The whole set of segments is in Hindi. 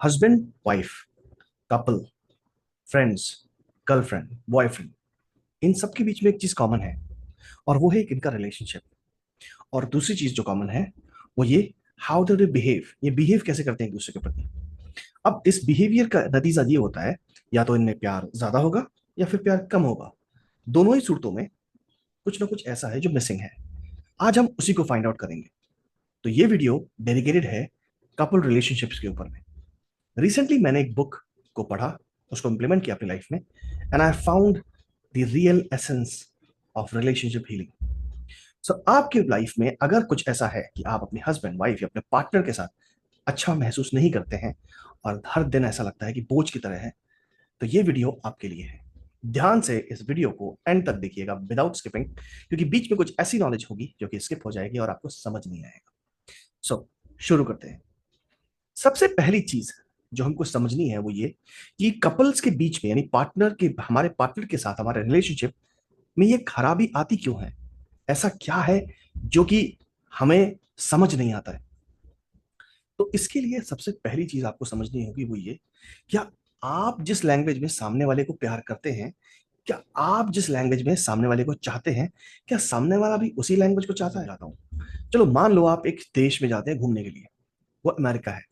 Husband wife, couple, friends, girlfriend, boyfriend, इन सब के बीच में एक चीज कॉमन है और वो है एक इनका रिलेशनशिप। और दूसरी चीज जो कॉमन है वो ये, हाउ डू दे बिहेव, ये बिहेव कैसे करते हैं एक दूसरे के प्रति। अब इस बिहेवियर का नतीजा ये होता है, या तो इनमें प्यार ज्यादा होगा या फिर प्यार कम होगा। दोनों ही सूरतों में कुछ ना कुछ ऐसा है जो मिसिंग है। आज हम उसी को फाइंड आउट करेंगे। तो ये वीडियो डेडिकेटेड है कपल रिलेशनशिप्स के ऊपर में। रिसेंटली मैंने एक बुक को पढ़ा, उसको इम्प्लीमेंट किया अपनी लाइफ में, and I found the real essence of relationship healing. So आपकी लाइफ में अगर कुछ ऐसा है कि आप अपने हस्बैंड वाइफ या अपने पार्टनर के साथ अच्छा महसूस नहीं करते हैं और हर दिन ऐसा लगता है कि बोझ की तरह है, तो ये वीडियो आपके लिए है। ध्यान से इस वीडियो को एंड तक देखिएगा विदाउट स्किपिंग, क्योंकि बीच में कुछ ऐसी नॉलेज होगी जो कि स्किप हो जाएगी और आपको समझ नहीं आएगा। सो शुरू करते हैं। सबसे पहली चीज जो हमको समझनी है वो ये कि कपल्स के बीच में, यानी पार्टनर के, हमारे पार्टनर के साथ हमारे रिलेशनशिप में ये खराबी आती क्यों है। ऐसा क्या है जो कि हमें समझ नहीं आता है। तो इसके लिए सबसे पहली चीज आपको समझनी होगी वो ये, क्या आप जिस लैंग्वेज में सामने वाले को प्यार करते हैं, क्या आप जिस लैंग्वेज में सामने वाले को चाहते हैं, क्या सामने वाला भी उसी लैंग्वेज को चाहता है। चाहता हूँ, चलो मान लो आप एक देश में जाते हैं घूमने के लिए, वो अमेरिका है।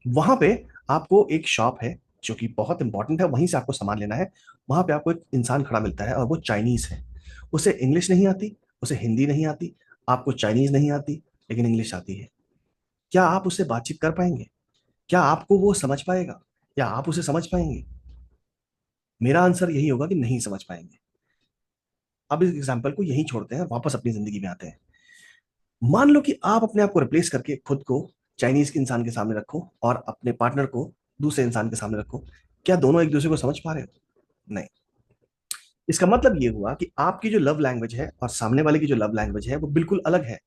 वहां पे आपको एक शॉप है जो कि बहुत इंपॉर्टेंट है, वहीं से आपको सामान लेना है। वहां पे आपको एक इंसान खड़ा मिलता है और वो चाइनीज है। उसे इंग्लिश नहीं आती, उसे हिंदी नहीं आती, आपको चाइनीज नहीं आती, लेकिन इंग्लिश आती है। क्या आप उससे बातचीत कर पाएंगे? क्या आपको वो समझ पाएगा या आप उसे समझ पाएंगे? मेरा आंसर यही होगा कि नहीं समझ पाएंगे। अब इस एग्जाम्पल को यहीं छोड़ते हैं, वापस अपनी जिंदगी में आते हैं। मान लो कि आप अपने आप को रिप्लेस करके खुद को चाइनीज के इंसान के सामने रखो और अपने पार्टनर को दूसरे इंसान के सामने रखो। क्या दोनों एक दूसरे को समझ पा रहे हो? नहीं। इसका मतलब ये हुआ कि आपकी जो लव लैंग्वेज है और सामने वाले की जो लव लैंग्वेज है वो बिल्कुल अलग है।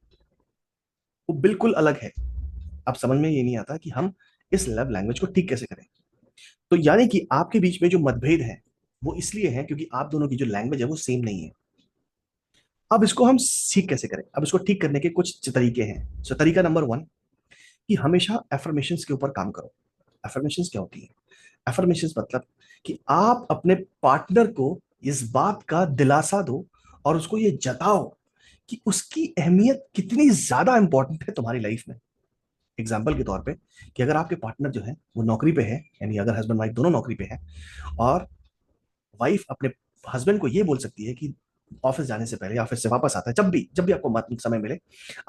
वो बिल्कुल अलग है। अब समझ में ये नहीं आता कि हम इस लव लैंग्वेज को ठीक कैसे करें। तो यानी कि आपके बीच में जो मतभेद है वो इसलिए है क्योंकि आप दोनों की जो लैंग्वेज है वो सेम नहीं है। अब इसको हम ठीक कैसे करें? अब इसको ठीक करने के कुछ तरीके हैं। सो तरीका नंबर वन, कि हमेशा एफर्मेशंस के ऊपर काम करो। एफर्मेशंस क्या होती है? एफर्मेशंस मतलब कि आप अपने पार्टनर को इस बात का दिलासा दो और उसको ये जताओ कि उसकी अहमियत कितनी ज्यादा इंपॉर्टेंट है तुम्हारी लाइफ में। एग्जाम्पल के तौर पे, कि अगर आपके पार्टनर जो है वो नौकरी पे है, यानी अगर हस्बैंड वाइफ दोनों नौकरी पे है, और वाइफ अपने हस्बैंड को ये बोल सकती है कि ऑफिस जाने से पहले, ऑफिस से वापस आता है, जब भी आपको समय मिले,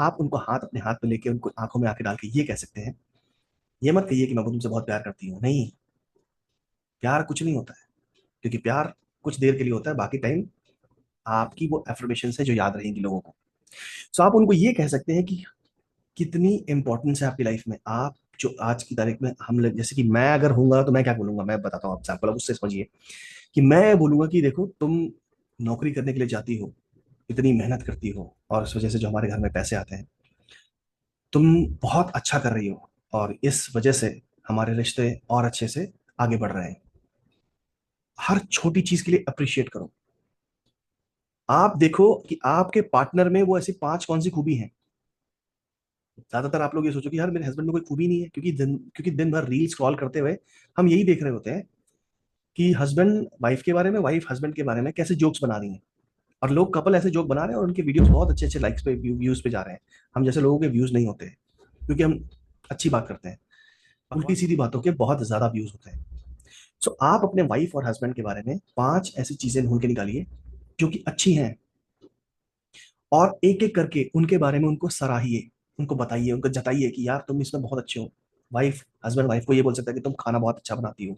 आप उनको हाथ अपने हाथ में लेके उनको आंखों में आंखें डाल के ये कह सकते हैं। ये मत कहिए कि मैं तुमसे बहुत प्यार करती हूँ, नहीं। प्यार कुछ नहीं होता है, क्योंकि प्यार कुछ देर के लिए होता है, बाकी टाइम आपकी वो एफर्मेशन है जो याद रहेंगी लोगों को। सो आप उनको ये कह सकते हैं कि कितनी इंपॉर्टेंस है आपकी लाइफ में। आप जो आज की तारीख में, हम लोग जैसे कि मैं अगर हूंगा तो मैं क्या बोलूंगा, मैं बताता हूँ एग्जाम्पल, अब उससे समझिए। कि मैं बोलूंगा कि देखो, तुम नौकरी करने के लिए जाती हो, इतनी मेहनत करती हो, और इस वजह से जो हमारे घर में पैसे आते हैं, तुम बहुत अच्छा कर रही हो, और इस वजह से हमारे रिश्ते और अच्छे से आगे बढ़ रहे हैं। हर छोटी चीज के लिए अप्रिशिएट करो। आप देखो कि आपके पार्टनर में वो ऐसी पांच कौन सी खूबी हैं। ज्यादातर आप लोग ये सोचो कि यार मेरे हस्बैंड में कोई खूबी नहीं है, क्योंकि दिन भर रील स्क्रॉल करते हुए हम यही देख रहे होते हैं कि हस्बैंड वाइफ के बारे में, वाइफ हस्बैंड के बारे में कैसे जोक्स बना रही हैं। और लोग, कपल ऐसे जोक बना रहे हैं और उनके वीडियोस बहुत अच्छे अच्छे लाइक्स पे, व्यूज पे जा रहे हैं। हम जैसे लोगों के व्यूज नहीं होते हैं, क्योंकि हम अच्छी बात करते हैं। उल्टी सीधी बातों के बहुत ज्यादा व्यूज होते हैं। सो आप अपने वाइफ और हस्बैंड के बारे में पांच ऐसी चीजें ढूंढ के निकालिए जो कि अच्छी हैं, और एक एक करके उनके बारे में उनको सराहिए, उनको बताइए, उनको जताइए कि यार तुम इसमें बहुत अच्छे हो। वाइफ, हस्बैंड वाइफ को ये बोल सकता है कि तुम खाना बहुत अच्छा बनाती हो,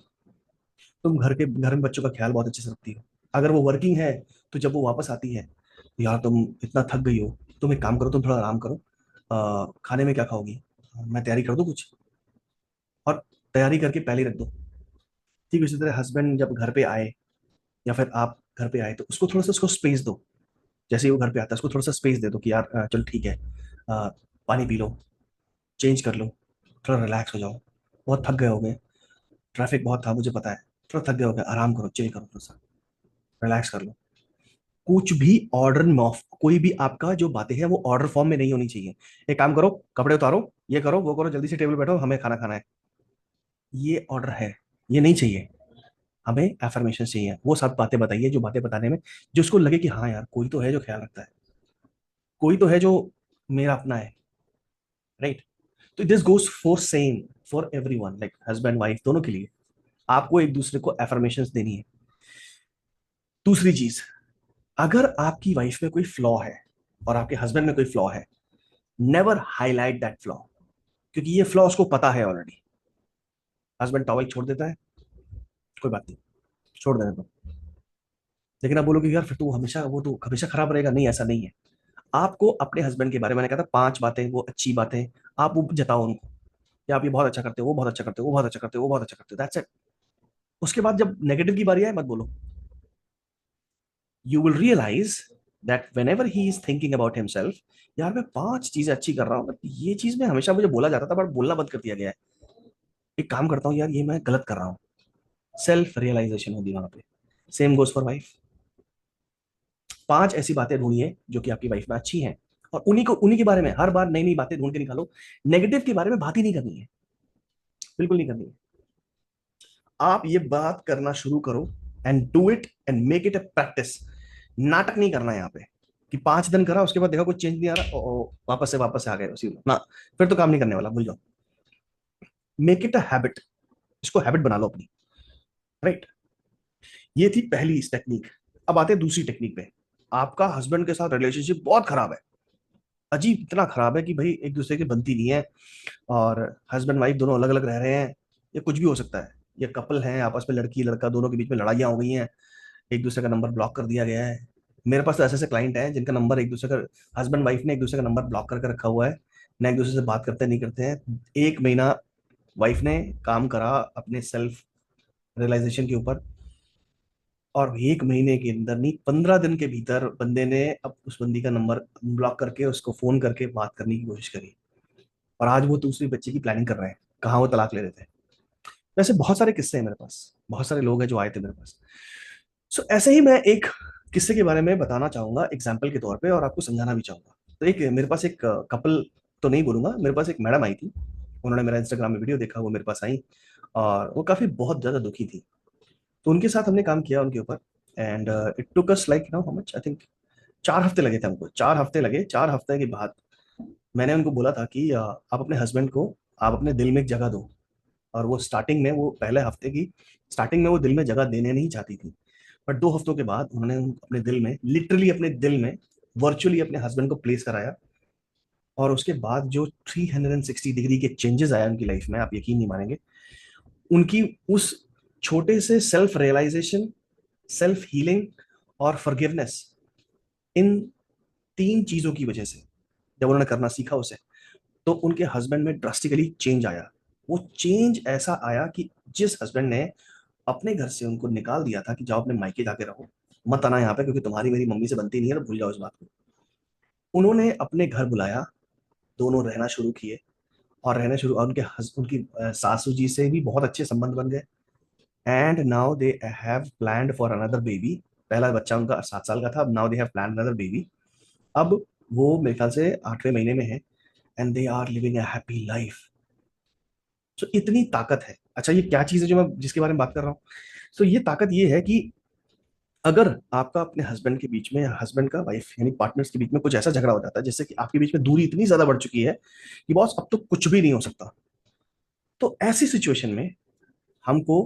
तुम घर में बच्चों का ख्याल बहुत अच्छे से रखती हो। अगर वो वर्किंग है तो जब वो वापस आती है, तो यार तुम इतना थक गई हो, तुम एक काम करो, तुम थोड़ा आराम करो, खाने में क्या खाओगी, मैं तैयारी कर दूं कुछ, और तैयारी करके पहले ही रख दो। ठीक उसी तरह हस्बैंड जब घर पे आए, या फिर आप घर पे आए, तो उसको थोड़ा सा उसको स्पेस दो। जैसे ही वो घर पे आता है उसको थोड़ा सा स्पेस दे दो कि यार चलो ठीक है, पानी पी लो, चेंज कर लो, थोड़ा रिलैक्स हो जाओ, बहुत थक गए होगे, ट्रैफिक बहुत था मुझे पता है, थोड़ा थक गए होगे, आराम करो, चिल करो, थोड़ा सा रिलैक्स कर लो। कुछ भी ऑर्डर में ऑफ, कोई भी आपका जो बातें हैं वो ऑर्डर फॉर्म में नहीं होनी चाहिए। एक काम करो, कपड़े उतारो, ये करो, वो करो, जल्दी से टेबल बैठो, हमें खाना खाना है। ये ऑर्डर है, ये नहीं चाहिए। हमें एफर्मेशन चाहिए, वो सब बातें बताइए जो बातें बताने में जो उसको लगे कि हाँ यार कोई तो है जो ख्याल रखता है, कोई तो है जो मेरा अपना है, राइट। तो this goes for same for everyone, like husband wife दोनों के लिए आपको एक दूसरे को एफर्मेशन देनी है। दूसरी चीज, अगर आपकी वाइफ में कोई फ्लॉ है और आपके हस्बैंड में कोई फ्लॉ है, नेवर हाईलाइट दैट फ्लॉ, क्योंकि ये फ्लॉ उसको पता है ऑलरेडी। हस्बैंड टॉवल छोड़ देता है, कोई बात नहीं, छोड़ देने दो। लेकिन आप बोलोगे यार फिर तो वो तो हमेशा खराब रहेगा, नहीं ऐसा नहीं है। आपको अपने हस्बैंड के बारे में, मैंने कहा था 5 बातें, वो अच्छी बातें आप वो जताओ उनको, कि आप ये बहुत अच्छा करते हो, वो बहुत अच्छा करते हो, वो बहुत अच्छा करते हो, वो बहुत अच्छा करते हो, दैट्स इट। उसके बाद जब नेगेटिव की बारी आए मत बोलो। You will realize that whenever he is thinking about himself, यार मैं 5 चीजें अच्छी कर रहा हूँ, बट ये चीज में हमेशा मुझे बोला जाता था बट बोलना बंद कर दिया गया है, एक काम करता हूँ यार ये मैं गलत कर रहा हूँ। सेल्फ रियलाइजेशन होगी वहां पे। Same goes for wife. 5 ऐसी बातें ढूंढिए जो कि आपकी वाइफ में अच्छी हैं, और उन्हीं के बारे में हर बार नई नई बातें ढूंढ के निकालो। नेगेटिव के बारे में बात ही नहीं करनी है, बिल्कुल नहीं करनी है। आप ये बात करना शुरू करो, and do it and make it a practice. नाटक नहीं करना है यहाँ पे कि 5 दिन करा उसके बाद देखा कोई चेंज नहीं आ रहा, वापस से आ गए उसी में ना, फिर तो काम नहीं करने वाला, भूल जाओ। मेक इट अ हैबिट, इसको हैबिट बना लो अपनी, राइट। ये थी पहली इस टेक्निक। अब आते हैं दूसरी टेक्निक पे। आपका हस्बैंड के साथ रिलेशनशिप बहुत खराब है, अजीब इतना खराब है कि भाई एक दूसरे की बनती नहीं है, और हस्बैंड वाइफ दोनों अलग अलग रह रहे हैं, या कुछ भी हो सकता है, ये कपल हैं आपस में, लड़की लड़का दोनों के बीच में लड़ाइयाँ हो गई हैं, एक दूसरे का नंबर ब्लॉक कर दिया गया है। मेरे पास तो ऐसे ऐसे क्लाइंट हैं जिनका नंबर एक दूसरे का, हस्बैंड वाइफ ने एक दूसरे का नंबर ब्लॉक करके रखा हुआ है, ना एक दूसरे से बात करते नहीं करते हैं। 1 महीना वाइफ ने काम करा अपने सेल्फ रियलाइजेशन के ऊपर, और 1 महीने के अंदर नहीं, 15 दिन के भीतर बंदे ने अब उस बंदी का नंबर ब्लॉक करके उसको फोन करके बात करने की कोशिश करी, और आज वो दूसरी बच्चे की प्लानिंग कर रहे हैं, कहाँ वो तलाक ले रहे थे। वैसे बहुत सारे किस्से हैं मेरे पास, बहुत सारे लोग हैं जो आए थे मेरे पास। सो ऐसे ही मैं एक किस्से के बारे में बताना चाहूंगा एग्जाम्पल के तौर पे, और आपको समझाना भी चाहूंगा। तो एक मेरे पास एक कपल तो नहीं बोलूंगा, मेरे पास एक मैडम आई थी, उन्होंने मेरा इंस्टाग्राम में वीडियो देखा, वो मेरे पास आई, और वो काफी बहुत ज्यादा दुखी थी। तो उनके साथ हमने काम किया उनके ऊपर, and it took us like how much, I think 4 हफ्ते लगे थे हमको, 4 हफ्ते लगे। 4 हफ्ते के बाद मैंने उनको बोला था कि आप अपने हस्बैंड को, आप अपने दिल में एक जगह दो। और वो स्टार्टिंग में, वो पहले हफ्ते की स्टार्टिंग में वो दिल में जगह देने नहीं चाहती थी, बट 2 हफ्तों के बाद उन्होंने अपने दिल में, लिटरली अपने दिल में, वर्चुअली अपने हस्बैंड को प्लेस कराया। और उसके बाद जो 360 डिग्री के चेंजेस आया उनकी लाइफ में, आप यकीन नहीं मानेंगे। उनकी उस छोटे से सेल्फ रियलाइजेशन, सेल्फ हीलिंग और फॉरगिवनेस, इन 3 चीजों की वजह से जब उन्होंने करना सीखा उसे, तो उनके हस्बैंड में ड्रास्टिकली चेंज आया। वो चेंज ऐसा आया कि जिस हस्बैंड ने अपने घर से उनको निकाल दिया था कि जाओ अपने मायके जाके रहो, मत आना यहाँ पे क्योंकि तुम्हारी मेरी मम्मी से बनती नहीं है, तो भूल जाओ इस बात को, उन्होंने अपने घर बुलाया, दोनों रहना शुरू किए। और रहना शुरू, और उनकी सासू जी से भी बहुत अच्छे संबंध बन गए, and now they have planned for another baby. पहला बच्चा उनका 7 साल का था, अब now they have planned another baby. अब वो मेरे ख्याल से 8वें महीने में है, and they are living a happy life. तो इतनी ताकत है। अच्छा ये क्या चीज है जो मैं जिसके बारे में बात कर रहा हूँ? तो ये ताकत ये है कि अगर आपका अपने हस्बैंड के बीच में, या हस्बैंड का वाइफ यानी पार्टनर्स के बीच में कुछ ऐसा झगड़ा हो जाता है जिससे कि आपके बीच में दूरी इतनी ज्यादा बढ़ चुकी है कि बॉस अब तो कुछ भी नहीं हो सकता, तो ऐसी सिचुएशन में हमको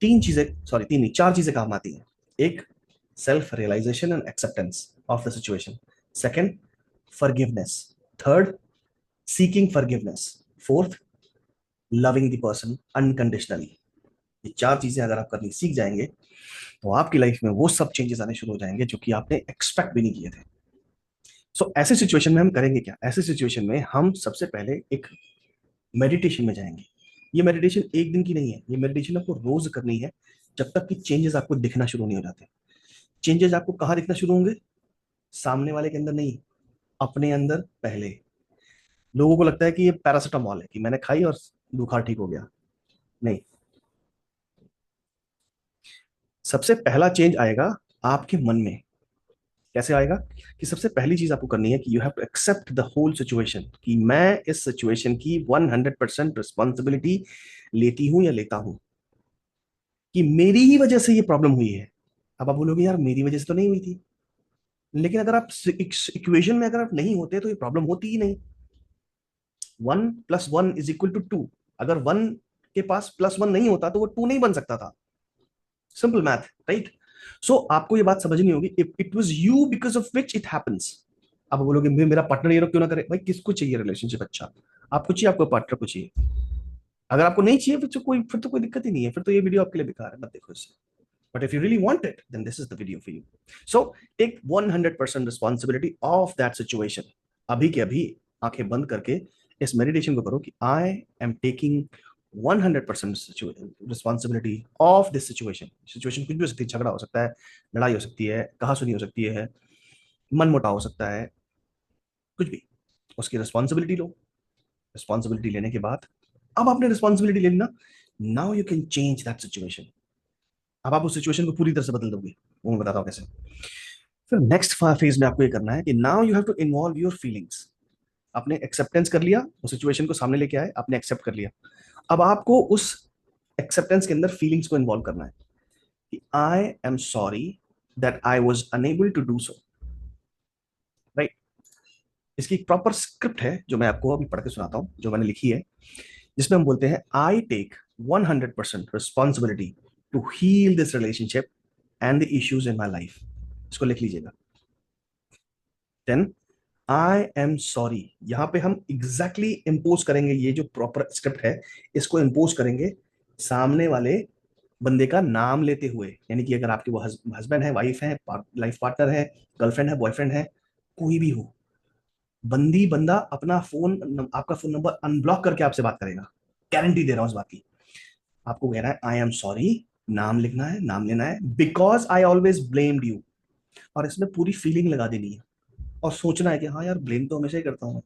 3 चीजें, सॉरी 3 नहीं, 4 चीजें काम आती हैं। एक, self realization and acceptance of the situation. Second, forgiveness. Third, seeking forgiveness. Fourth, loving the person unconditionally. ये 4 चीजें अगर आप करनी सीख जाएंगे, तो आपकी लाइफ में वो सब चेंजेस आने शुरू हो जाएंगे जो कि आपने एक्सपेक्ट भी नहीं किए थे। सो ऐसे सिचुएशन में हम करेंगे क्या? ऐसे सिचुएशन में हम सबसे पहले एक मेडिटेशन में जाएंगे। ये मेडिटेशन एक दिन की नहीं है, ये मेडिटेशन आपको रोज करनी है, जब तक कि चेंजेस आपको दिखना शुरू नहीं हो जाते। चेंजेस आपको कहाँ दिखना शुरू होंगे? सामने वाले के अंदर नहीं, अपने अंदर पहले। लोगों को लगता है कि ये पैरासिटामॉल है कि मैंने खाई और बुखार ठीक हो गया, नहीं। सबसे पहला चेंज आएगा आपके मन में। कैसे आएगा? कि सबसे पहली चीज आपको करनी है कि you have to accept the whole situation, कि मैं इस सिचुएशन की 100% रिस्पॉन्सिबिलिटी लेती हूं या लेता हूं कि मेरी ही वजह से ये प्रॉब्लम हुई है। अब आप बोलोगे यार मेरी वजह से तो नहीं हुई थी, लेकिन अगर आप इक्वेशन में अगर आप नहीं होते तो ये प्रॉब्लम होती ही नहीं। 1 + 1 = 2। अगर वन के पास +1 नहीं होता तो वो 2 नहीं बन सकता था। Simple math, right? सो आपको ये बात समझनी होगी, if it was you because of which it happens. आप बोलोगे मेरा पार्टनर ये क्यों ना करे, भाई किसको चाहिए रिलेशनशिप अच्छा? आपको चाहिए, आपको पार्टनर को चाहिए। अगर आपको नहीं चाहिए फिर तो कोई दिक्कत ही नहीं है, फिर तो ये वीडियो आपके लिए बेकार है, मत देखो इसे। But if you really want it then this is the video for you. So take 100% responsibility of that situation. अभी के अभी आंखें बंद करके इस मेडिटेशन को करो कि I am taking 100% responsibility of this situation. Situation कुछ भी हो सकती है, झगड़ा हो सकता है, लड़ाई हो सकती है, कहासुनी हो सकती है, मन मुटाव हो सकता है, कुछ भी। उसकी रिस्पॉन्सिबिलिटी लो। रिस्पॉन्सिबिलिटी लेने के बाद अब आपने रिस्पॉन्सिबिलिटी ले ली ना, now you can change that situation. अब आप उस सिचुएशन को पूरी तरह से बदल दोगे, वो मैं बताता हूँ कैसे। फिर नेक्स्ट फेज में आपको ये करना है कि now you have to involve your feelings. आपने एक्सेप्टेंस कर लिया, उस सिचुएशन को सामने लेके आए, आपने एक्सेप्ट कर लिया। अब आपको उस एक्सेप्टेंस के अंदर फीलिंग्स को इन्वॉल्व करना है कि I am sorry that I was unable to do so, right? इसकी एक प्रॉपर स्क्रिप्ट है जो मैं आपको अभी पढ़ के सुनाता हूँ, जो मैंने लिखी है, जिसमें हम बोलते हैं I take 100% responsibility to heal this relationship and the issues in my life. इसको लिख लीजिएगा। देन आई एम सॉरी, यहां पे हम एग्जैक्टली इंपोज करेंगे, ये जो प्रॉपर स्क्रिप्ट है इसको इंपोज करेंगे सामने वाले बंदे का नाम लेते हुए। यानी कि अगर आपके वो हस्बैंड है, वाइफ है, लाइफ पार्टनर है, गर्लफ्रेंड है, बॉयफ्रेंड है, कोई भी हो, बंदी बंदा अपना फोन, आपका फोन नंबर अनब्लॉक करके आपसे बात करेगा। गारंटी दे रहा हूं इस बात की। आपको कह रहा है आई एम सॉरी, नाम लिखना है, नाम लेना है, because I always blamed you, और इसमें पूरी फीलिंग लगा देनी है और सोचना है कि हाँ यार ब्लेम तो हमेशा ही करता हूँ।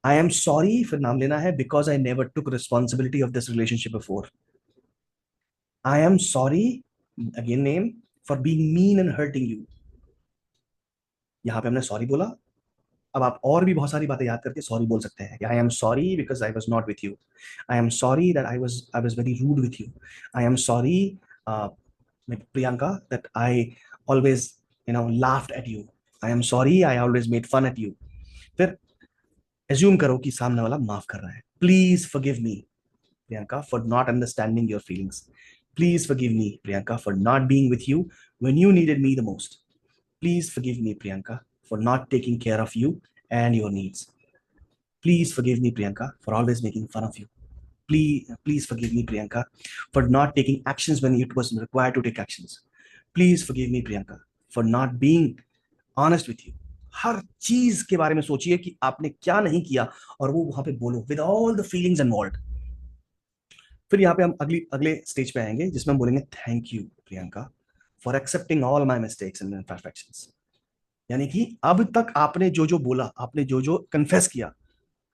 आई एम सॉरी, फिर नाम लेना है, because I never took responsibility of this relationship before. I am sorry, again name, for being mean and hurting you. यहाँ पे हमने सॉरी बोला। अब आप और भी बहुत सारी बातें याद करके सॉरी बोल सकते हैं। I am sorry because I was not with you. I am sorry that I was very rude with you. I am sorry Priyanka that I always laughed at you. I am sorry I always made fun at you. फिर एज्यूम करो कि सामने वाला माफ कर रहा है। Please forgive me Priyanka for not understanding your feelings. Please forgive me Priyanka for not being with you when you needed me the most. Please forgive me Priyanka for not taking care of you and your needs. Please forgive me Priyanka for always making fun of you. Please forgive me Priyanka for not taking actions when it was required to take actions. Please forgive me Priyanka for not being honest with you. हर चीज के बारे में सोचिए कि आपने क्या नहीं किया, और वो वहां पे बोलो with all the feelings involve. फिर यहाँ पे हम अगले स्टेज पे आएंगे जिसमें हम बोलेंगे thank you Priyanka for accepting all my mistakes and imperfections. यानी कि अब तक आपने जो जो बोला, आपने जो जो कन्फेस किया,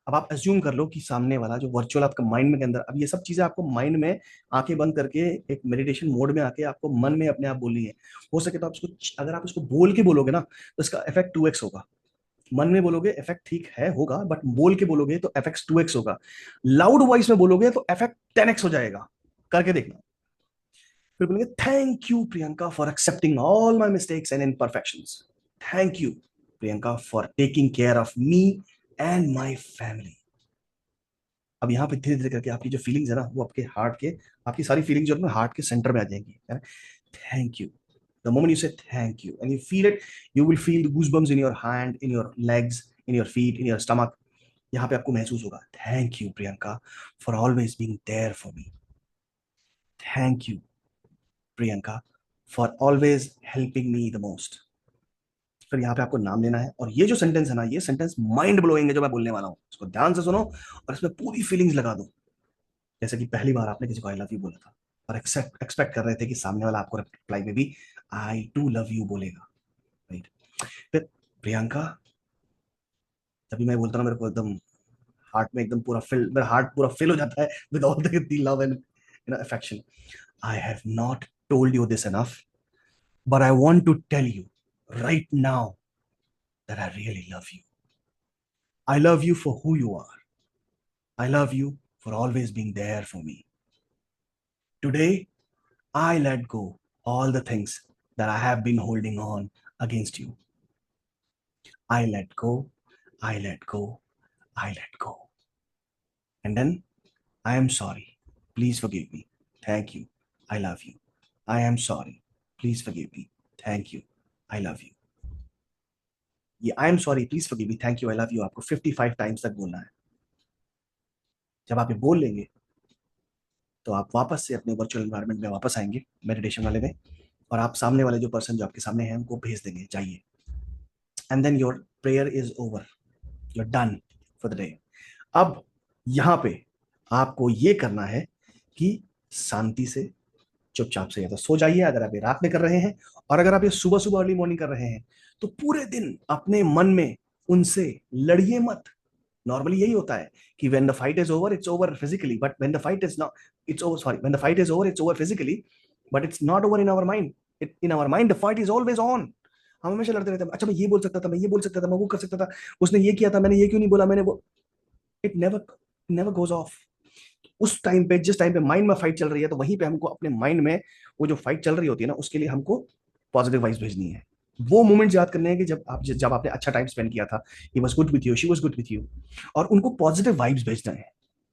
अब आप एज्यूम कर लो कि सामने वाला जो वर्चुअल आपका माइंड में के अंदर, अब ये सब चीजें आपको माइंड में आंखें बंद करके एक मेडिटेशन मोड में आके आपको मन में अपने आप बोलनी है। हो सके तो आप इसको, अगर आप इसको बोल के बोलोगे ना तो इसका इफेक्ट 2x होगा। मन में बोलोगे इफेक्ट ठीक है होगा, बट बोल के बोलोगे तो इफेक्ट 2x होगा। लाउड वॉइस में बोलोगे तो इफेक्ट 10x हो जाएगा। करके देखना। फिर बोलेंगे thank you Priyanka for accepting all my mistakes and imperfections. Thank you Priyanka for taking care of me and my family. अब यहाँ पे धीरे धीरे करके आपकी जो फीलिंग्स है ना, वो आपके हार्ट के, आपकी सारी फीलिंग्स जो है ना हार्ट के सेंटर में आ जाएंगी। Thank you. The moment you say thank you and you feel it, you will feel the goosebumps in your hand, in your legs, in your feet, in your stomach. यहाँ पे आपको महसूस होगा thank you Priyanka for always being there for me. Thank you Priyanka for always helping me the most. फिर यहाँ पे आपको नाम लेना है, और ये जो सेंटेंस है ना, ये सेंटेंस माइंड ब्लोइंग है जो मैं बोलने वाला हूँ, इसको ध्यान से सुनो और इसमें पूरी फीलिंग्स लगा दो। जैसे कि पहली बार आपने किसी को आई लव यू बोला था और एक्सपेक्ट कर रहे थे कि सामने वाला आपको रिप्लाई में भी आई टू लव यू बोलेगा, राइट? फिर प्रियंका, जब भी मैं बोलता हूँ मेरे को एकदम हार्ट में एकदम पूरा फिल, मेरा हार्ट पूरा फिल हो जाता है with all the love and affection. I have not told you this enough, but I want to tell you right now that I really love you. I love you for who you are. I love you for always being there for me. Today, I let go all the things that I have been holding on against you. I let go, I let go, I let go. And then, I am sorry. Please forgive me. Thank you. I love you. I am sorry. Please forgive me. Thank you. I love you. ये आई am sorry please forgive me thank you I love you आपको 55 टाइम्स तक बोलना है। जब आप ये बोल लेंगे तो आप वापस से अपने वर्चुअल एनवायरनमेंट में वापस आएंगे मेडिटेशन वाले में, और आप सामने वाले जो पर्सन जो आपके सामने हैं उनको भेज देंगे जाइए, and then your prayer is over, you are done for the day. अब यहाँ पे आपको ये करना है कि शांति से चुपचाप से या तो सो जाइए अगर आप ये रात में कर रहे हैं, और अगर आप ये सुबह सुबह अर्ली मॉर्निंग कर रहे हैं तो पूरे दिन अपने मन में उनसे लड़िए मत। नॉर्मली यही होता है कि when the fight is over it's over physically, but when the fight is not it's over, sorry, when the fight is over it's over physically, but it's not over in our mind. In our mind the fight is always on. हम हमेशा लड़ते रहते हैं, अच्छा मैं ये बोल सकता था, मैं ये बोल सकता था, मैं वो कर सकता था, उसने ये किया था, मैंने ये क्यों नहीं बोला, मैंने वो। It never never goes off. उस टाइम पे, जिस टाइम पे माइंड में फाइट चल रही है, तो वहीं पे हमको अपने माइंड में वो जो फाइट चल रही होती है ना, उसके लिए हमको पॉजिटिव वाइब्स भेजनी है। वो मोमेंट याद करने हैं कि जब आपने अच्छा टाइम स्पेंड किया था, he was good with you, she was good with you, और उनको पॉजिटिव वाइब्स भेजना है।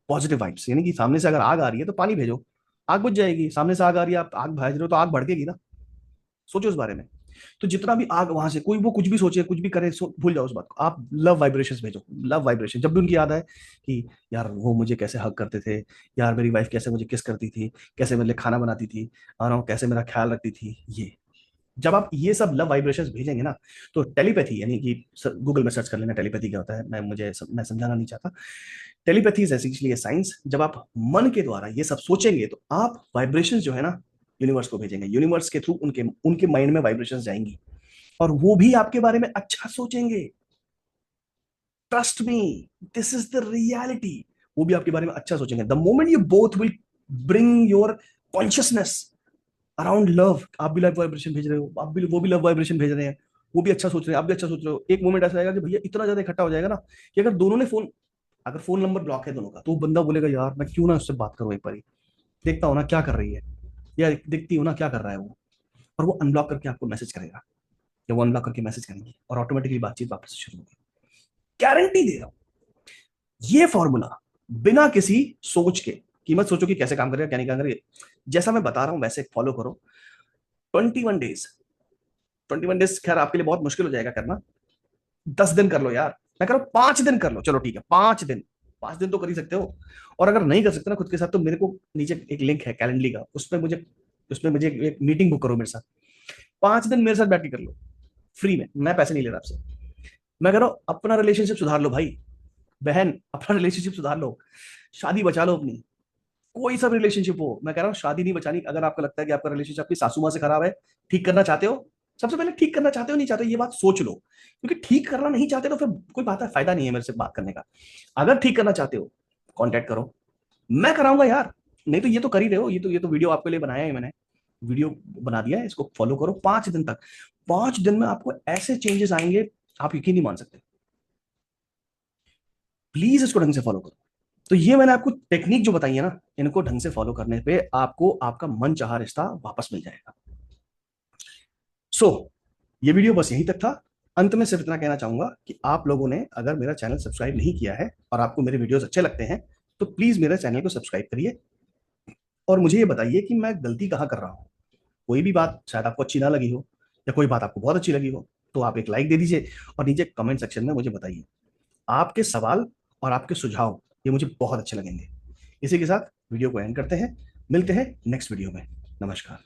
पॉजिटिव वाइब्स यानी कि सामने से अगर आग आ रही है तो पानी भेजो, आग बुझ जाएगी। सामने से आग आ रही है, आप आग भेज रहे हो तो आग भड़केगी ना। सोचो उस बारे में। तो जितना भी आग वहां से कोई वो कुछ भी सोचे, कुछ भी करे, भूल जाओ उस बात को। आप लव वाइब्रेशंस भेजो, लव वाइब्रेशन। जब भी उनकी याद आए कि यार वो मुझे कैसे हग करते थे, यार मेरी वाइफ कैसे मुझे किस करती थी, कैसे मेरे लिए खाना बनाती थी, और कैसे मेरा ख्याल रखती थी, ये जब आप ये सब लव वाइब्रेशंस भेजेंगे ना, तो टेलीपैथी यानी कि गूगल में सर्च कर लेना टेलीपैथी क्या होता है, मैं समझाना नहीं चाहता। Telepathy is essentially science. जब आप मन के द्वारा ये सब सोचेंगे तो आप वाइब्रेशंस जो है ना यूनिवर्स को भेजेंगे, यूनिवर्स के थ्रू उनके उनके माइंड में वाइब्रेशंस जाएंगी, और वो भी आपके बारे में अच्छा सोचेंगे। Trust me, this is the reality. वो भी आपके बारे में अच्छा सोचेंगे। The moment you both will bring your consciousness around love, आप भी लव वाइब्रेशन भेज रहे हो, आप भी, वो भी लव वाइब्रेशन भेज रहे हैं, वो भी अच्छा सोच रहे हैं, आप भी अच्छा सोच रहे हो। एक मोमेंट ऐसा आएगा कि भैया इतना ज्यादा इकट्ठा हो जाएगा ना कि अगर दोनों ने फोन, अगर फोन नंबर ब्लॉक है दोनों का, तो वो बंदा बोलेगा यार मैं क्यों ना उससे बात करूं एक बार, देखता हूं ना क्या कर रही है, या देखती हूँ ना क्या कर रहा है वो। और वो अनब्लॉक करके आपको मैसेज करेगा, या वो अनब्लॉक करके मैसेज करेंगे, और ऑटोमेटिकली बातचीत वापस से शुरू होगी। गारंटी दे रहा हूं। ये फॉर्मूला बिना किसी सोच के, कीमत सोचो कि कैसे काम करेगा क्या नहीं काम करेगा, जैसा मैं बता रहा हूं वैसे फॉलो करो। 21 डेज, 21 डेज खैर आपके लिए बहुत मुश्किल हो जाएगा करना। 10 दिन कर लो यार, मैं कह रहा हूं 5 दिन कर लो, चलो ठीक है 5 दिन, 5 दिन तो कर ही सकते हो। और अगर नहीं कर सकते ना खुद के साथ, तो मेरे को नीचे एक लिंक है कैलेंडली का, उसमें मुझे एक मीटिंग बुक करो मेरे साथ। 5 दिन मेरे साथ बैठ के कर लो, फ्री में, मैं पैसे नहीं ले रहा आपसे। मैं कह रहा हूं अपना रिलेशनशिप सुधार लो भाई बहन, अपना रिलेशनशिप सुधार लो, शादी बचा लो अपनी। कोई सा रिलेशनशिप हो, मैं कह रहा हूँ शादी नहीं बचानी। अगर आपको लगता है कि आपका रिलेशनशिप आपकी सासू माँ से खराब है, ठीक करना चाहते हो, सबसे पहले ठीक करना चाहते हो नहीं चाहते हो ये बात सोच लो, क्योंकि ठीक करना नहीं चाहते तो फिर कोई बात है, फायदा नहीं है मेरे से बात करने का। अगर ठीक करना चाहते हो कांटेक्ट करो, मैं कराऊंगा यार। नहीं तो ये तो कर ही रहे हो, ये तो वीडियो आपके लिए बनाया है मैंने, वीडियो बना दिया है, इसको फॉलो करो 5 दिन तक। 5 दिन में आपको ऐसे चेंजेस आएंगे, आप यकीन नहीं मान सकते। प्लीज इसको ढंग से फॉलो करो। तो ये मैंने आपको टेक्निक जो बताई है ना, इनको ढंग से फॉलो करने पे आपको आपका मन चाहा रिश्ता वापस मिल जाएगा। सो ये वीडियो बस यहीं तक था। अंत में सिर्फ इतना कहना चाहूंगा कि आप लोगों ने अगर मेरा चैनल सब्सक्राइब नहीं किया है और आपको मेरे वीडियोस अच्छे लगते हैं, तो प्लीज मेरे चैनल को सब्सक्राइब करिए, और मुझे ये बताइए कि मैं गलती कहाँ कर रहा हूँ। कोई भी बात शायद आपको अच्छी ना लगी हो, या कोई बात आपको बहुत अच्छी लगी हो, तो आप एक लाइक दे दीजिए, और नीचे कमेंट सेक्शन में मुझे बताइए। आपके सवाल और आपके सुझाव ये मुझे बहुत अच्छे लगेंगे। इसी के साथ वीडियो को एंड करते हैं, मिलते हैं नेक्स्ट वीडियो में। नमस्कार।